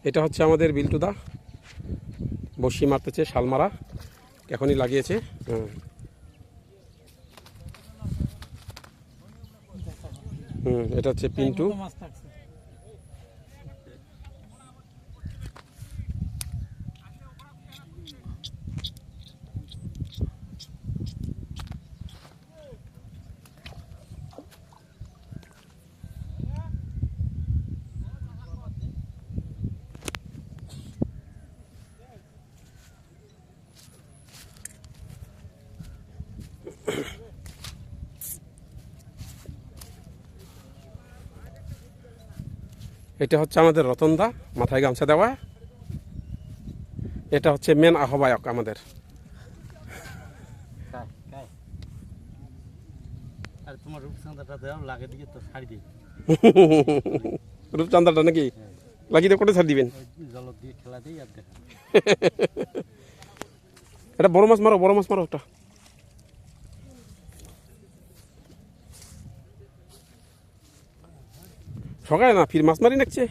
এটা হচ্ছে আমাদের বিল্টুদা, বসি মারতেছে, শালমারা এখনই লাগিয়েছে। এটা হচ্ছে পিন্টু। এটা হচ্ছে আমাদের রতনদা, মাথায় গামছা দেওয়া। এটা হচ্ছে মেন আহ্বায়ক আমাদের। রূপচান্দাটা নাকি লাগিয়ে দিয়ে কোটে ছাড় দিবেন? এটা বড় মাছ মারো, বড় মাছ মারো একটা। সকালে না ফির মাছ মারি নাকছে।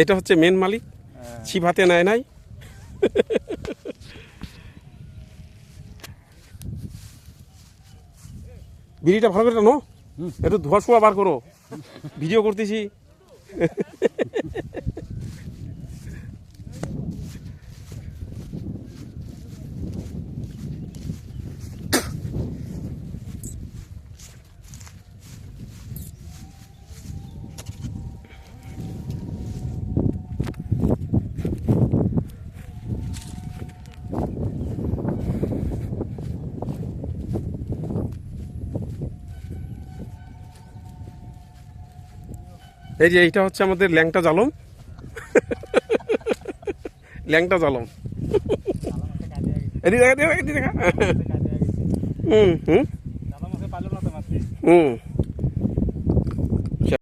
এটা হচ্ছে মেন মালিক, ছিপ হাতে নেয় নাই। বিড়িটা ভালো করে টানো, একটু ধোয়া শোয়া বার করো, ভিডিও করতেছি। এই যে এইটা হচ্ছে আমাদের ল্যাংটা জালম। ল্যাংটা জালম এদিকে দেখা, এদিকে দেখা। হুম হুম হুম।